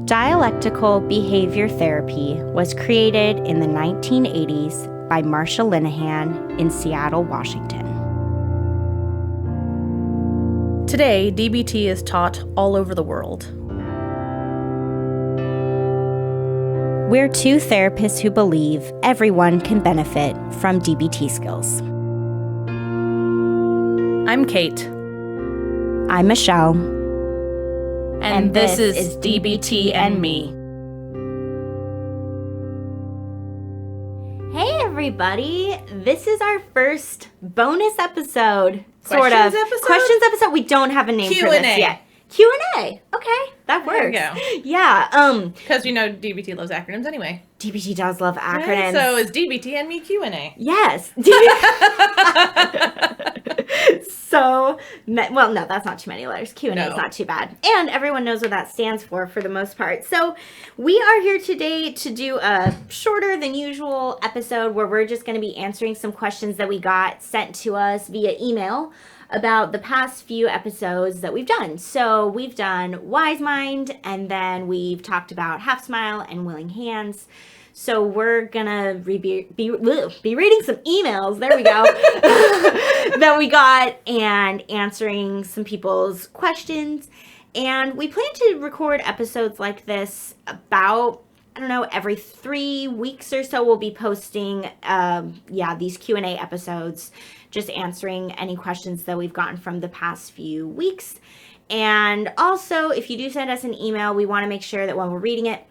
Dialectical behavior therapy was created in the 1980s by Marsha Linehan in Seattle, Washington. Today, DBT is taught all over the world. We're two therapists who believe everyone can benefit from DBT skills. I'm Kate. I'm Michelle. And this is DBT and Me. Hey everybody, this is our first bonus episode. Questions episode? Questions episode. We don't have a name for Q&A. this yet. Q&A. Okay, that works. There you go. Yeah. Because you know DBT loves acronyms anyway. DBT does love acronyms. Right? So is DBT and Me Q&A. Yes. Well, no, that's not too many letters. Q&A is not too bad. And everyone knows what that stands for the most part. So we are here today to do a shorter than usual episode where we're just going to be answering some questions that we got sent to us via email about the past few episodes that we've done. So we've done Wise Mind, and then we've talked about Half Smile and Willing Hands. So we're gonna be reading some emails, there we go, that we got and answering some people's questions. And we plan to record episodes like this about, every 3 weeks or so. We'll be posting, these Q&A episodes, just answering any questions that we've gotten from the past few weeks. And also, if you do send us an email, we want to make sure that when we're reading it,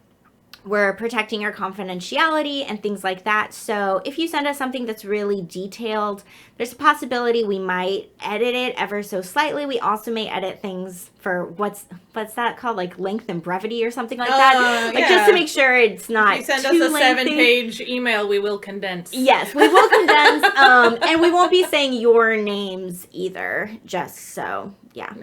we're protecting our confidentiality and things like that. So if you send us something that's really detailed, there's a possibility we might edit it ever so slightly. We also may edit things for what's that called, like length and brevity or something like that. Just to make sure it's not too lengthy. If you send us a 7-page email, we will condense. Yes, we will condense, and we won't be saying your names either, just so,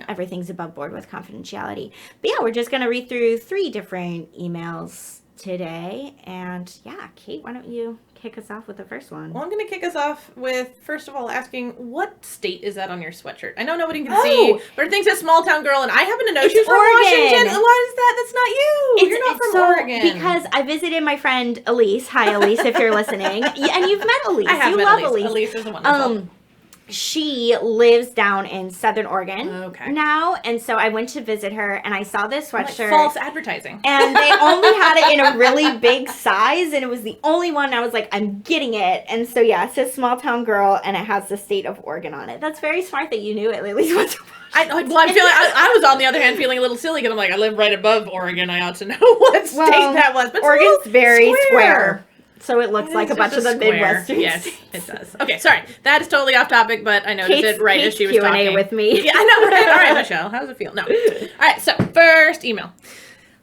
everything's above board with confidentiality. But yeah, we're just going to read through 3 different emails today. And Kate, why don't you kick us off with the first one? Well, I'm going to kick us off with, first of all, asking, what state is that on your sweatshirt? I know nobody can see, but it thinks a small town girl, and I happen to know she's from Washington. Why is that? That's not you. You're not from Oregon. Because I visited my friend Elise. Hi, Elise, if you're listening. And you've met Elise. I have met Elise. Elise is wonderful. She lives down in Southern Oregon now, and so I went to visit her, and I saw this sweatshirt. False advertising. And they only had it in a really big size, and it was the only one. I was like, I'm getting it. And so, it says small town girl, and it has the state of Oregon on it. That's very smart that you knew it, Lily. I'm feeling. I was on the other hand feeling a little silly because I'm like, I live right above Oregon. I ought to know what state that was. But Oregon's very square. So it looks like a bunch of the Midwestern Yes, it does. Okay, sorry. That is totally off topic, but I noticed it right as she was talking. Q&A with me. Yeah, I know, right? All right, Michelle, how does it feel? No. All right, so first email.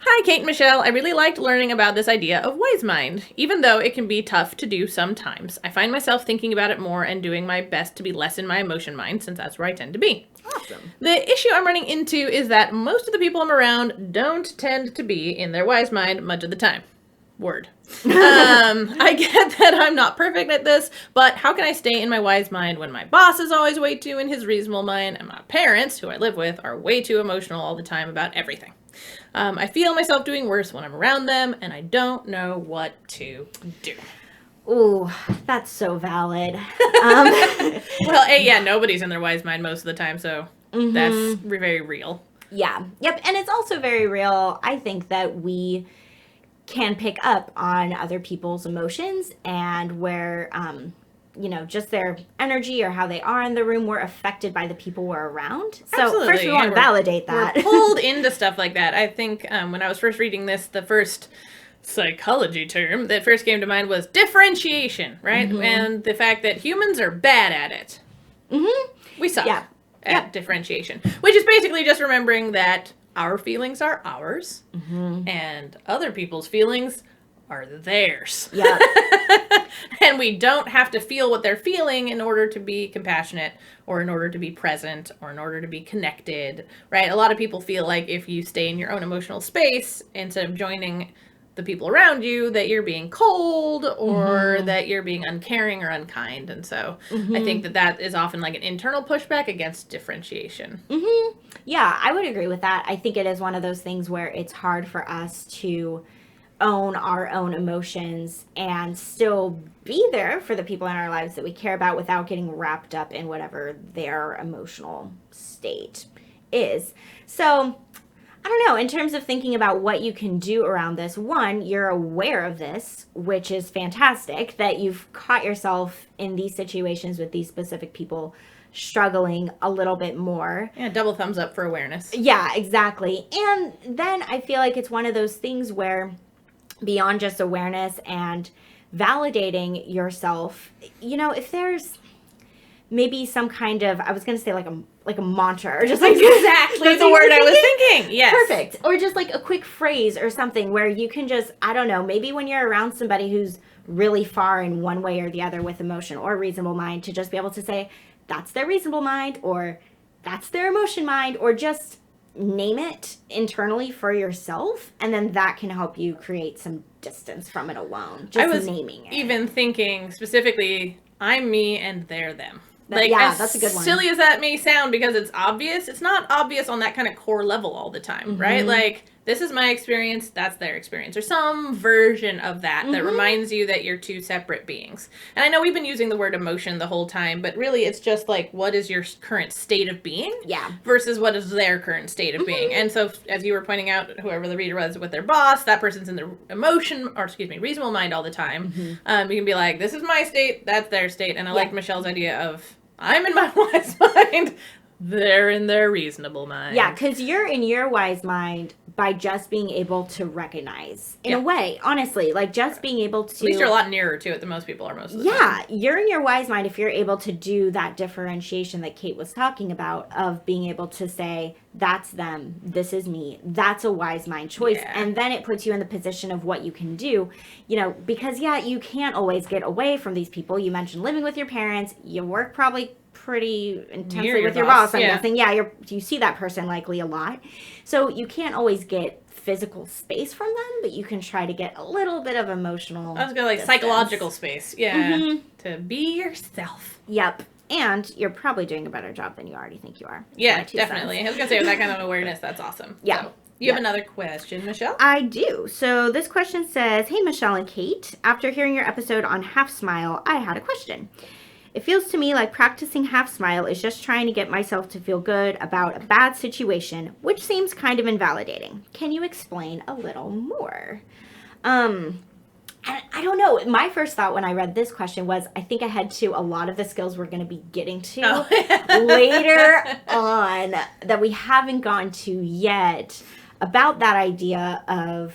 Hi, Kate and Michelle. I really liked learning about this idea of Wise Mind, even though it can be tough to do sometimes. I find myself thinking about it more and doing my best to be less in my emotion mind, since that's where I tend to be. Awesome. The issue I'm running into is that most of the people I'm around don't tend to be in their Wise Mind much of the time. Word. I get that I'm not perfect at this, but how can I stay in my wise mind when my boss is always way too in his reasonable mind and my parents, who I live with, are way too emotional all the time about everything? I feel myself doing worse when I'm around them, and I don't know what to do. Ooh, that's so valid. Well, nobody's in their wise mind most of the time, so that's very real. Yeah. Yep, and it's also very real, I think, that we can pick up on other people's emotions and where, just their energy or how they are in the room, we're affected by the people we're around. So Absolutely. First we want to validate that. We're pulled into stuff like that. I think when I was first reading this, the first psychology term that first came to mind was differentiation, right? Mm-hmm. And the fact that humans are bad at it. Mm-hmm. We suck at differentiation, which is basically just remembering that our feelings are ours, and other people's feelings are theirs. Yeah. And we don't have to feel what they're feeling in order to be compassionate, or in order to be present, or in order to be connected, right? A lot of people feel like if you stay in your own emotional space, instead of joining the people around you that you're being cold or that you're being uncaring or unkind. And so I think that is often like an internal pushback against differentiation. Yeah, I would agree with that. I think it is one of those things where it's hard for us to own our own emotions and still be there for the people in our lives that we care about without getting wrapped up in whatever their emotional state is. So I don't know, in terms of thinking about what you can do around this, one, you're aware of this, which is fantastic, that you've caught yourself in these situations with these specific people struggling a little bit more. Yeah, double thumbs up for awareness. Yeah, exactly. And then I feel like it's one of those things where beyond just awareness and validating yourself, if there's maybe some kind of, I was going to say like a mantra or just like exactly the word I was thinking. Yes. Perfect. Or just like a quick phrase or something where you can just, I don't know, maybe when you're around somebody who's really far in one way or the other with emotion or reasonable mind, to just be able to say, that's their reasonable mind, or that's their emotion mind, or just name it internally for yourself, and then that can help you create some distance from it alone. Just naming it. Even thinking specifically, I'm me and they're them. That's a good one. Silly as that may sound, because it's obvious, it's not obvious on that kind of core level all the time, right? Like, this is my experience, that's their experience, or some version of that reminds you that you're two separate beings. And I know we've been using the word emotion the whole time, but really it's just like, what is your current state of being? Yeah. Versus what is their current state of being. And so, as you were pointing out, whoever the reader was with their boss, that person's in their reasonable mind all the time. You can be like, this is my state, that's their state. And I like Michelle's idea of, I'm in my wise mind, they're in their reasonable mind. Yeah, because you're in your wise mind by just being able to recognize, in a way, honestly, like just being able to... At least you're a lot nearer to it than most people are most of the time. Yeah, you're in your wise mind if you're able to do that differentiation that Kate was talking about, of being able to say, that's them, this is me, that's a wise mind choice. Yeah. And then it puts you in the position of what you can do, because you can't always get away from these people. You mentioned living with your parents, you work probably pretty intensely with your boss, I'm guessing. Yeah, you see that person likely a lot. So you can't always get physical space from them, but you can try to get a little bit of emotional I was going to psychological space. Yeah. To be yourself. Yep. And you're probably doing a better job than you already think you are. Yeah, definitely. I was going to say, with that kind of awareness, that's awesome. Yeah. So, you have another question, Michelle? I do. So this question says, hey, Michelle and Kate, after hearing your episode on Half Smile, I had a question. It feels to me like practicing Half Smile is just trying to get myself to feel good about a bad situation, which seems kind of invalidating. Can you explain a little more? I don't know. My first thought when I read this question was, I think ahead to a lot of the skills we're going to be getting to later on that we haven't gone to yet, about that idea of,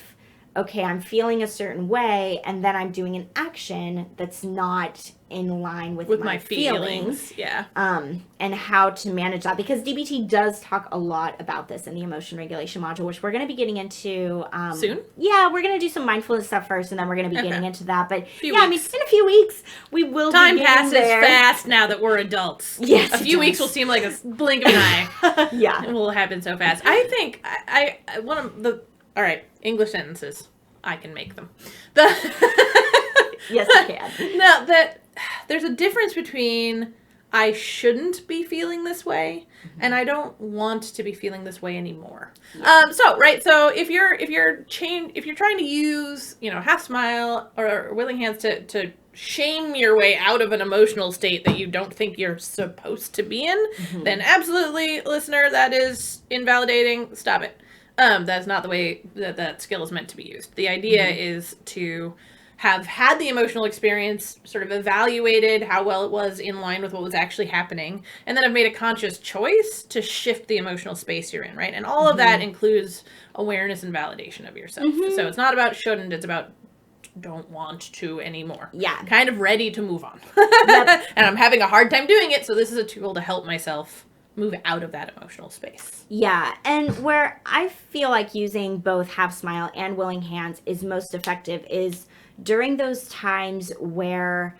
okay, I'm feeling a certain way, and then I'm doing an action that's not in line with my feelings. Yeah. And how to manage that. Because DBT does talk a lot about this in the emotion regulation module, which we're going to be getting into soon. Yeah, we're going to do some mindfulness stuff first, and then we're going to be getting into that. But in a few weeks we will. Time be passes there. fast now that we're adults. Yes, a few weeks will seem like a blink of an eye. Yeah, it will happen so fast. I think I one of the English sentences, I can make them. Yes, you can. No, that there's a difference between I shouldn't be feeling this way and I don't want to be feeling this way anymore. Yeah. So if you're trying to use, Half Smile or Willing Hands to shame your way out of an emotional state that you don't think you're supposed to be in, then absolutely, listener, that is invalidating. Stop it. That's not the way that skill is meant to be used. The idea is to have had the emotional experience, sort of evaluated how well it was in line with what was actually happening, and then have made a conscious choice to shift the emotional space you're in, right? And all of that includes awareness and validation of yourself. So it's not about shouldn't, it's about don't want to anymore. Yeah. Kind of ready to move on. Yep. And I'm having a hard time doing it, so this is a tool to help myself move out of that emotional space. Yeah, and where I feel like using both Half Smile and Willing Hands is most effective is during those times where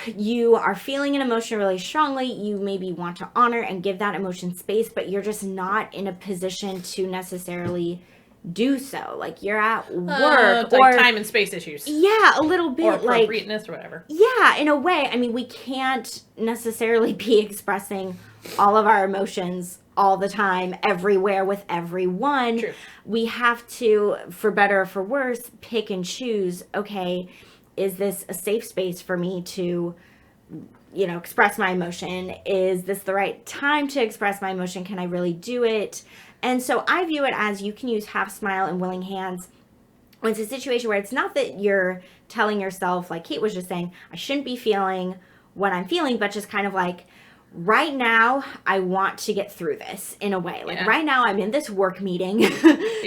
you are feeling an emotion really strongly, you maybe want to honor and give that emotion space, but you're just not in a position to necessarily do so. Like you're at work or like time and space issues. Yeah, a little bit. Or appropriateness or whatever. Yeah, in a way. I mean, we can't necessarily be expressing all of our emotions all the time, everywhere, with everyone. True. We have to, for better or for worse, pick and choose, okay, is this a safe space for me to, express my emotion? Is this the right time to express my emotion? Can I really do it? And so I view it as you can use half smile and willing hands when it's a situation where it's not that you're telling yourself, like Kate was just saying, I shouldn't be feeling what I'm feeling, but just kind of like, right now, I want to get through this in a way. Like right now, I'm in this work meeting.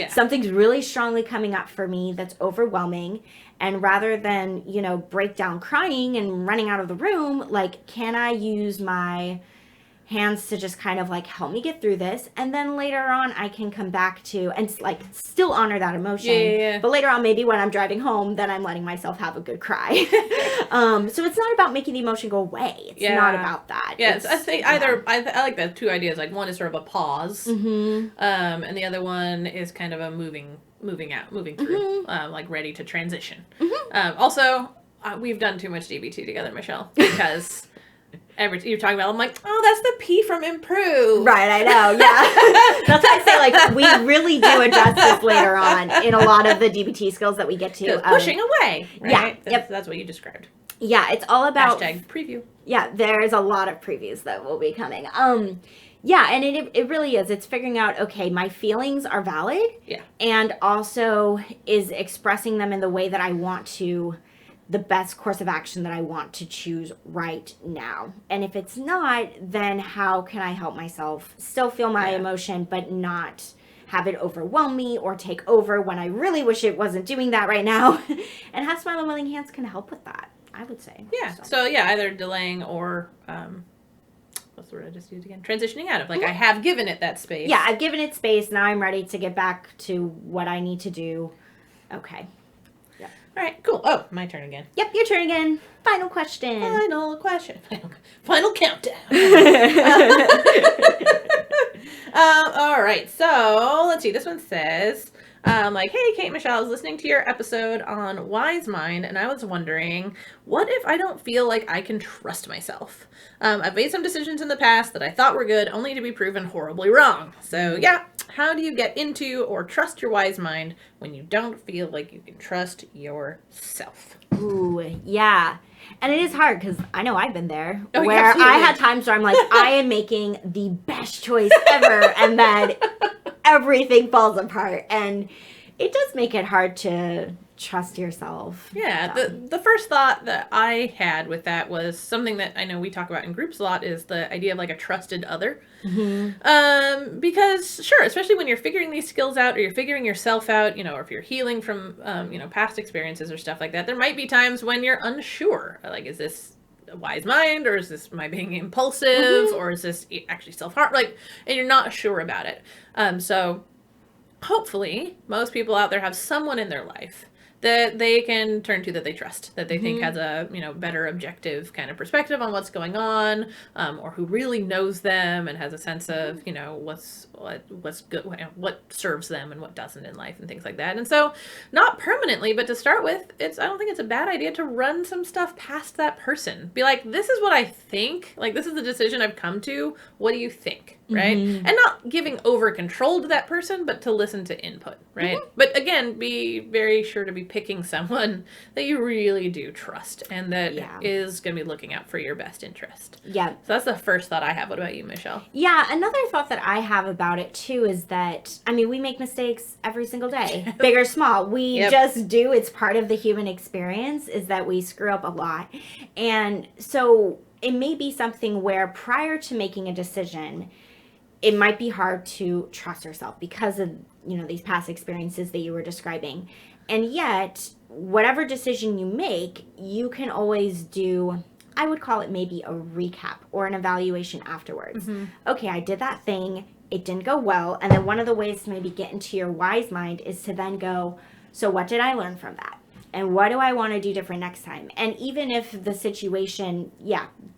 Something's really strongly coming up for me that's overwhelming. And rather than, break down crying and running out of the room, like, can I use my hands to just kind of like help me get through this, and then later on I can come back to and like still honor that emotion. But later on, maybe when I'm driving home, then I'm letting myself have a good cry. So it's not about making the emotion go away. It's not about that. I think either I like the two ideas. Like one is sort of a pause, and the other one is kind of a moving through, like ready to transition. Also, we've done too much DBT together, Michelle, because. You're talking about, I'm like, oh, that's the P from improve. Right, I know, yeah. That's why I say, like, we really do address this later on in a lot of the DBT skills that we get to. Pushing away, right? Yeah, that's what you described. Yeah, it's all about... Hashtag preview. Yeah, there's a lot of previews that will be coming. Yeah, and it really is. It's figuring out, okay, my feelings are valid. Yeah. And also is expressing them in the way that I want to... the best course of action that I want to choose right now. And if it's not, then how can I help myself still feel my emotion, but not have it overwhelm me or take over when I really wish it wasn't doing that right now? And Have Smile and Willing Hands can help with that, I would say. Yeah. So either delaying or, what's the word I just used again? Transitioning out of, like, I have given it that space. Yeah, I've given it space. Now I'm ready to get back to what I need to do. Okay. All right, cool. Oh, my turn again. Yep, your turn again. Final question. Final countdown. All right, so let's see. This one says, hey, Kate, Michelle, I was listening to your episode on Wise Mind, and I was wondering, what if I don't feel like I can trust myself? I've made some decisions in the past that I thought were good, only to be proven horribly wrong. So, how do you get into or trust your wise mind when you don't feel like you can trust yourself? Ooh, yeah. And it is hard because I know I've been there where I had times where I'm like, I am making the best choice ever, and then everything falls apart. And it does make it hard to trust yourself. Yeah, the first thought that I had with that was something that I know we talk about in groups a lot, is the idea of like a trusted other. Because sure, especially when you're figuring these skills out or you're figuring yourself out, or if you're healing from past experiences or stuff like that, there might be times when you're unsure. Like, is this a wise mind, or is this my being impulsive, or is this actually self-harm? Like, and you're not sure about it. So hopefully most people out there have someone in their life that they can turn to, that they trust, that they think has a better objective kind of perspective on what's going on, or who really knows them and has a sense of what's good, what serves them and what doesn't in life and things like that. And so, not permanently, but to start with, I don't think it's a bad idea to run some stuff past that person. Be like, this is what I think. Like, this is the decision I've come to. What do you think? Right? And not giving over control to that person, but to listen to input, right? But again, be very sure to be picking someone that you really do trust and that is going to be looking out for your best interest. Yeah. So that's the first thought I have. What about you, Michelle? Yeah, another thought that I have about it too is that, we make mistakes every single day, big or small. We just do. It's part of the human experience, is that we screw up a lot. And so it may be something where prior to making a decision, it might be hard to trust yourself because of, these past experiences that you were describing. And yet, whatever decision you make, you can always do, I would call it maybe a recap or an evaluation afterwards. Okay, I did that thing. It didn't go well. And then one of the ways to maybe get into your wise mind is to then go, so what did I learn from that? And what do I want to do different next time? And even if the situation,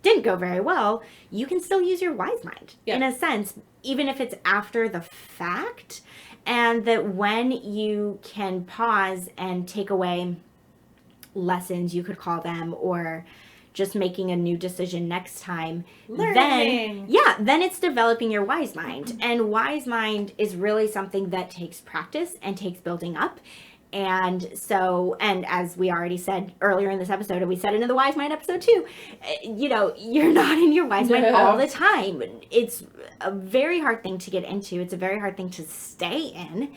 didn't go very well, you can still use your wise mind in a sense, even if it's after the fact. And that when you can pause and take away lessons, you could call them, or just making a new decision next time, then it's developing your wise mind. And wise mind is really something that takes practice and takes building up. And so, and as we already said earlier in this episode, and we said it in the wise mind episode too, you're not in your wise mind all the time. It's a very hard thing to get into. It's a very hard thing to stay in.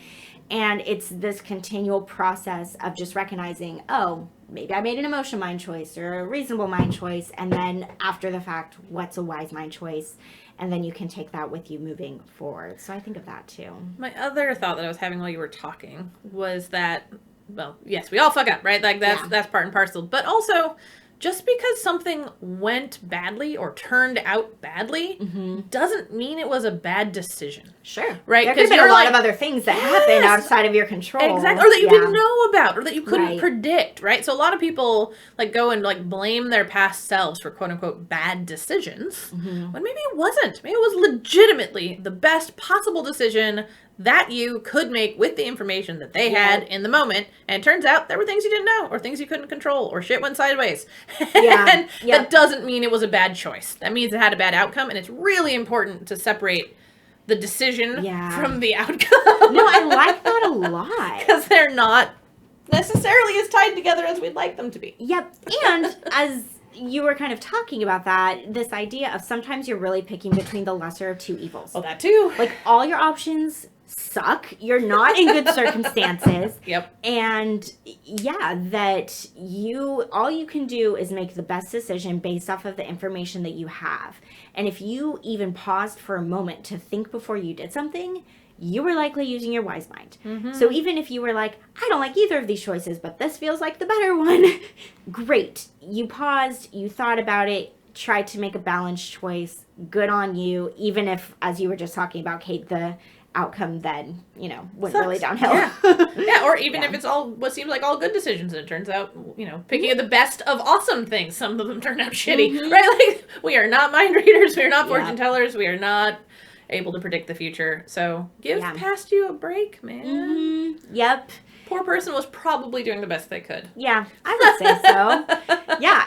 And it's this continual process of just recognizing, oh, maybe I made an emotion mind choice or a reasonable mind choice. And then after the fact, what's a wise mind choice? And then you can take that with you moving forward. So I think of that too. My other thought that I was having while you were talking was that, well, yes, we all fuck up, right? Like that's part and parcel. But also, just because something went badly or turned out badly doesn't mean it was a bad decision. Sure. Right? There could have been a lot of other things that happened outside of your control. Exactly. Or that you didn't know about, or that you couldn't predict, right? So a lot of people go and blame their past selves for quote unquote bad decisions when maybe it wasn't. Maybe it was legitimately the best possible decision that you could make with the information that they had in the moment. And it turns out there were things you didn't know, or things you couldn't control, or shit went sideways. And that doesn't mean it was a bad choice. That means it had a bad outcome. And it's really important to separate the decision from the outcome. No, I like that a lot. Because they're not necessarily as tied together as we'd like them to be. Yep. And as you were kind of talking about that, this idea of sometimes you're really picking between the lesser of two evils. Oh, that too. All your options suck. You're not in good circumstances. Yep. And that all you can do is make the best decision based off of the information that you have. And if you even paused for a moment to think before you did something, you were likely using your wise mind. So even if you were like, I don't like either of these choices, but this feels like the better one, great. You paused, you thought about it, tried to make a balanced choice. Good on you. Even if, as you were just talking about, Kate, the outcome then, went really downhill. Or even if it's all what seems like all good decisions and it turns out, picking the best of awesome things, some of them turn out shitty, right? We are not mind readers, we are not fortune tellers, we are not able to predict the future. So give past you a break, man. Yep. Poor person was probably doing the best they could. Yeah, I would say so.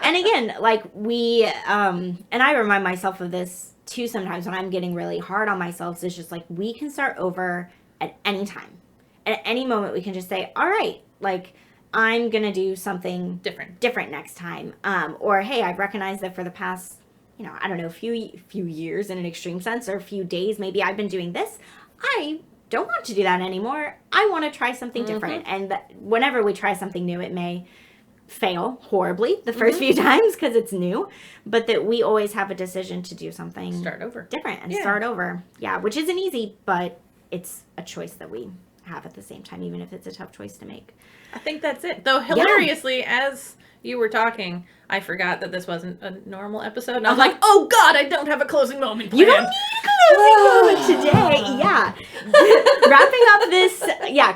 And again, we, and I remind myself of this too sometimes when I'm getting really hard on myself. It's just we can start over at any time. At any moment, we can just say, all right, I'm going to do something different next time. Or, hey, I've recognized that for the past, I don't know, few years in an extreme sense, or a few days, maybe I've been doing this. I don't want to do that anymore. I want to try something different. And whenever we try something new, it may fail horribly the first few times because it's new, but that we always have a decision to do something different and start over. Which isn't easy, but it's a choice that we have at the same time, even if it's a tough choice to make. I think that's it. Though hilariously, as you were talking, I forgot that this wasn't a normal episode. And I was like, oh God, I don't have a closing moment planned. You don't need a closing moment today. Wrapping up this,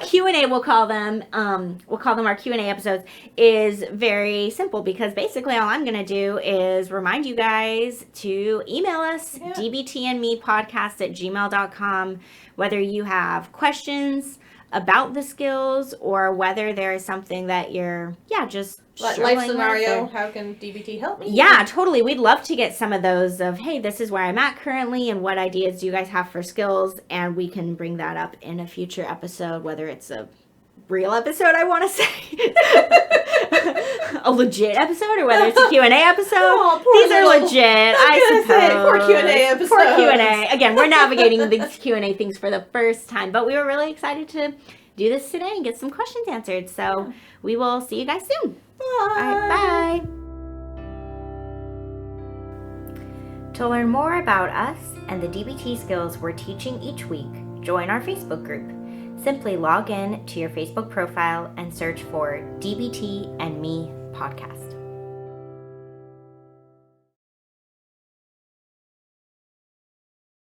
Q&A, we'll call them our Q&A episodes, is very simple because basically all I'm going to do is remind you guys to email us, dbtandmepodcast@gmail.com, whether you have questions about the skills or whether there is something that you're, just life scenario, how can DBT help me? Yeah, totally. We'd love to get some of those of, hey, this is where I'm at currently and what ideas do you guys have for skills, and we can bring that up in a future episode, whether it's a real episode, I want to say, a legit episode, or whether it's a Q&A episode. These are legit, I suppose. Poor Q&A episodes. Poor Q&A. Again, we're navigating these Q&A things for the first time, but we were really excited to do this today and get some questions answered. So we will see you guys soon. Bye. All right, bye. To learn more about us and the DBT skills we're teaching each week, join our Facebook group. Simply log in to your Facebook profile and search for DBT and Me Podcast.